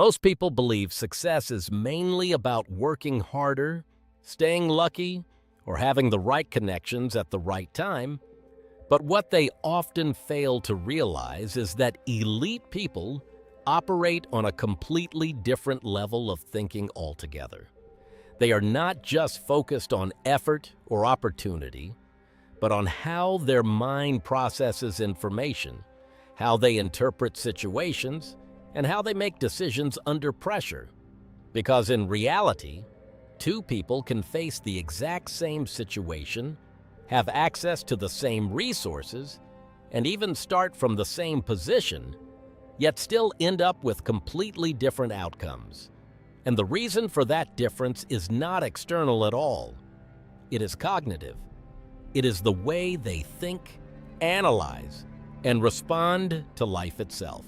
Most people believe success is mainly about working harder, staying lucky, or having the right connections at the right time. But what they often fail to realize is that elite people operate on a completely different level of thinking altogether. They are not just focused on effort or opportunity, but on how their mind processes information, how they interpret situations, and how they make decisions under pressure. Because in reality, two people can face the exact same situation, have access to the same resources, and even start from the same position, yet still end up with completely different outcomes. And the reason for that difference is not external at all. It is cognitive. It is the way they think, analyze, and respond to life itself.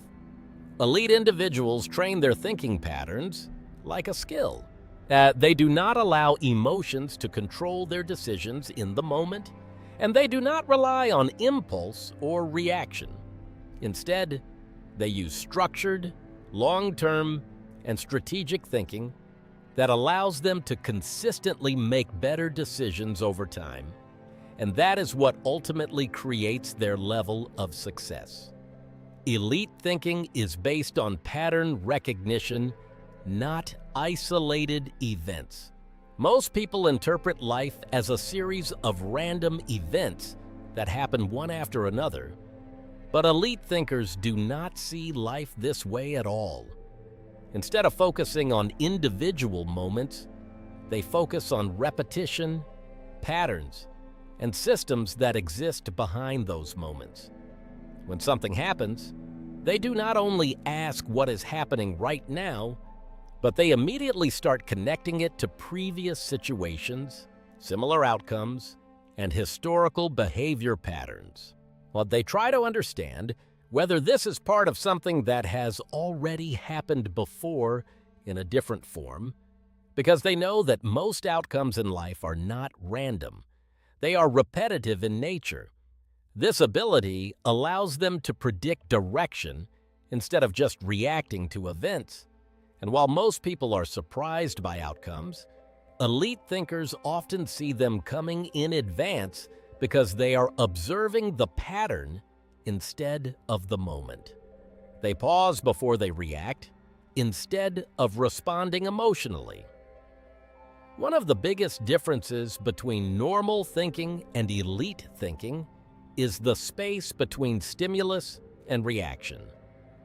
Elite individuals train their thinking patterns like a skill. They do not allow emotions to control their decisions in the moment, and they do not rely on impulse or reaction. Instead, they use structured, long-term, and strategic thinking that allows them to consistently make better decisions over time. And that is what ultimately creates their level of success. Elite thinking is based on pattern recognition, not isolated events. Most people interpret life as a series of random events that happen one after another. But elite thinkers do not see life this way at all. Instead of focusing on individual moments, they focus on repetition, patterns, and systems that exist behind those moments. When something happens, they do not only ask what is happening right now, but they immediately start connecting it to previous situations, similar outcomes, and historical behavior patterns. Well, they try to understand whether this is part of something that has already happened before in a different form, because they know that most outcomes in life are not random. They are repetitive in nature. This ability allows them to predict direction instead of just reacting to events. And while most people are surprised by outcomes, elite thinkers often see them coming in advance because they are observing the pattern instead of the moment. They pause before they react instead of responding emotionally. One of the biggest differences between normal thinking and elite thinking is the space between stimulus and reaction.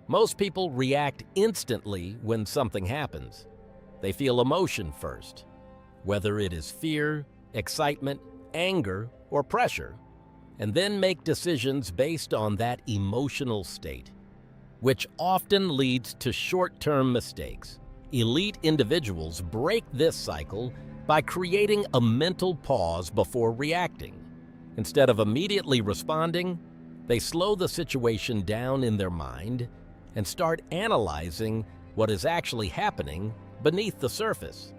Most people react instantly when something happens. They feel emotion first, whether it is fear, excitement, anger, or pressure, and then make decisions based on that emotional state, which often leads to short-term mistakes. Elite individuals break this cycle by creating a mental pause before reacting. Instead of immediately responding, they slow the situation down in their mind and start analyzing what is actually happening beneath the surface.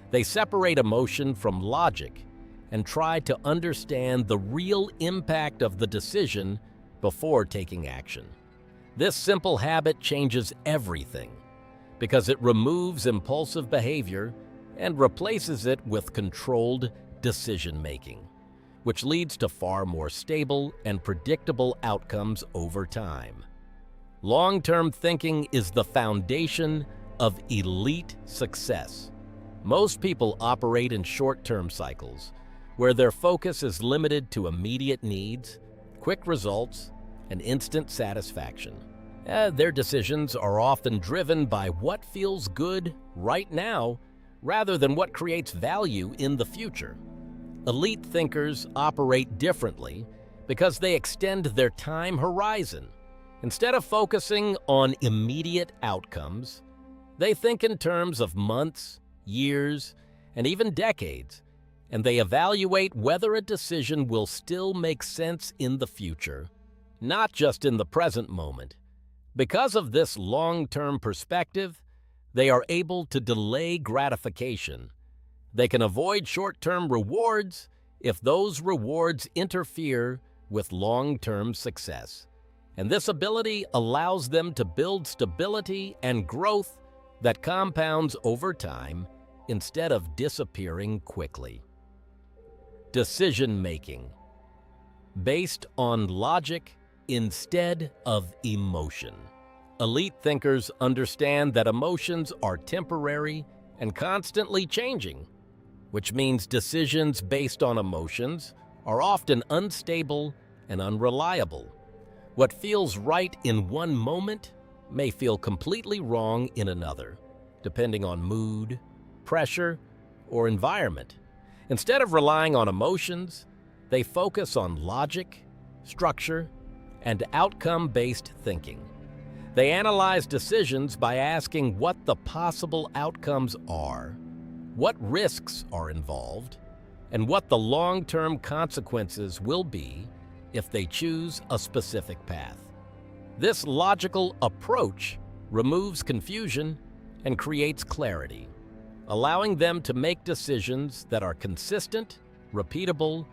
They separate emotion from logic and try to understand the real impact of the decision before taking action. This simple habit changes everything because it removes impulsive behavior and replaces it with controlled decision-making, which leads to far more stable and predictable outcomes over time. Long-term thinking is the foundation of elite success. Most people operate in short-term cycles, where their focus is limited to immediate needs, quick results, and instant satisfaction. Their decisions are often driven by what feels good right now rather than what creates value in the future. Elite thinkers operate differently because they extend their time horizon. Instead of focusing on immediate outcomes, they think in terms of months, years, and even decades, and they evaluate whether a decision will still make sense in the future, not just in the present moment. Because of this long-term perspective, they are able to delay gratification. They can avoid short-term rewards if those rewards interfere with long-term success. And this ability allows them to build stability and growth that compounds over time instead of disappearing quickly. Decision-making, based on logic instead of emotion. Elite thinkers understand that emotions are temporary and constantly changing, which means decisions based on emotions are often unstable and unreliable. What feels right in one moment may feel completely wrong in another, depending on mood, pressure, or environment. Instead of relying on emotions, they focus on logic, structure, and outcome-based thinking. They analyze decisions by asking what the possible outcomes are, what risks are involved, and what the long-term consequences will be if they choose a specific path. This logical approach removes confusion and creates clarity, allowing them to make decisions that are consistent, repeatable,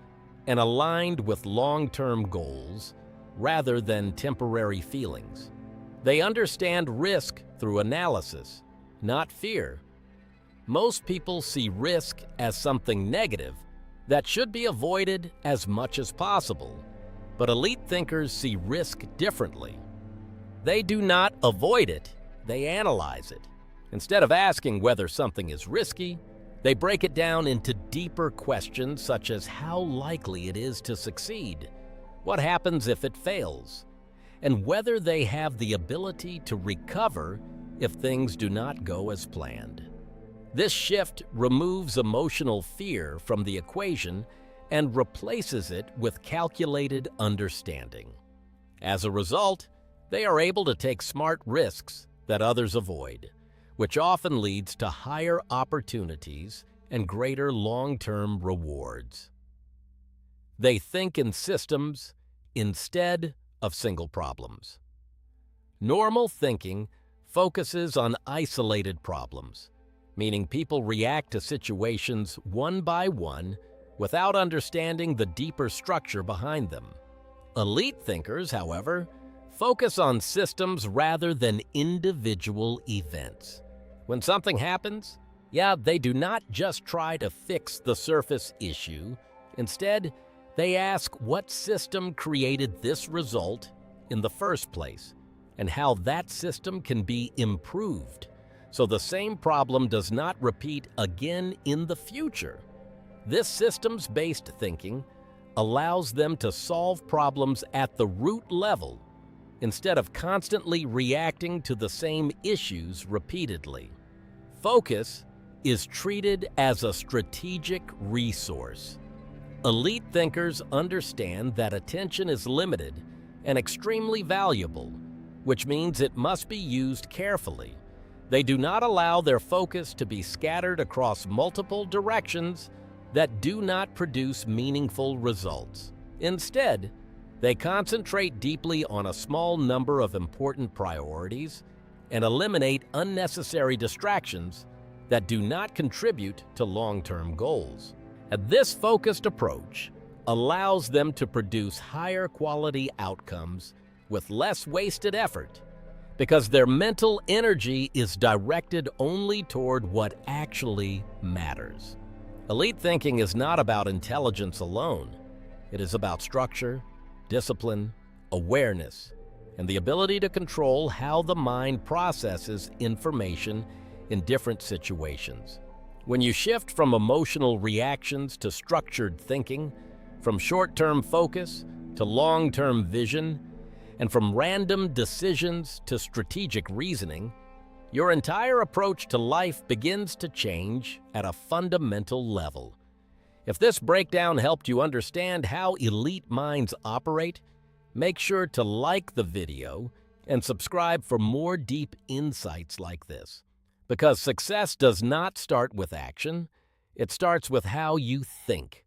and aligned with long-term goals rather than temporary feelings. They understand risk through analysis, not fear. Most people see risk as something negative that should be avoided as much as possible, but elite thinkers see risk differently. They do not avoid it, they analyze it. Instead of asking whether something is risky, they break it down into deeper questions such as how likely it is to succeed, what happens if it fails, and whether they have the ability to recover if things do not go as planned. This shift removes emotional fear from the equation and replaces it with calculated understanding. As a result, they are able to take smart risks that others avoid, which often leads to higher opportunities and greater long-term rewards. They think in systems instead of single problems. Normal thinking focuses on isolated problems, meaning people react to situations one by one without understanding the deeper structure behind them. Elite thinkers, however, focus on systems rather than individual events. When something happens, they do not just try to fix the surface issue. Instead, they ask what system created this result in the first place and how that system can be improved so the same problem does not repeat again in the future. This systems-based thinking allows them to solve problems at the root level instead of constantly reacting to the same issues repeatedly. Focus is treated as a strategic resource. Elite thinkers understand that attention is limited and extremely valuable, which means it must be used carefully. They do not allow their focus to be scattered across multiple directions that do not produce meaningful results. Instead, they concentrate deeply on a small number of important priorities and eliminate unnecessary distractions that do not contribute to long-term goals. And this focused approach allows them to produce higher quality outcomes with less wasted effort because their mental energy is directed only toward what actually matters. Elite thinking is not about intelligence alone. It is about structure, discipline, awareness, and the ability to control how the mind processes information in different situations. When you shift from emotional reactions to structured thinking, from short-term focus to long-term vision, and from random decisions to strategic reasoning, your entire approach to life begins to change at a fundamental level. If this breakdown helped you understand how elite minds operate, make sure to like the video and subscribe for more deep insights like this. Because success does not start with action, it starts with how you think.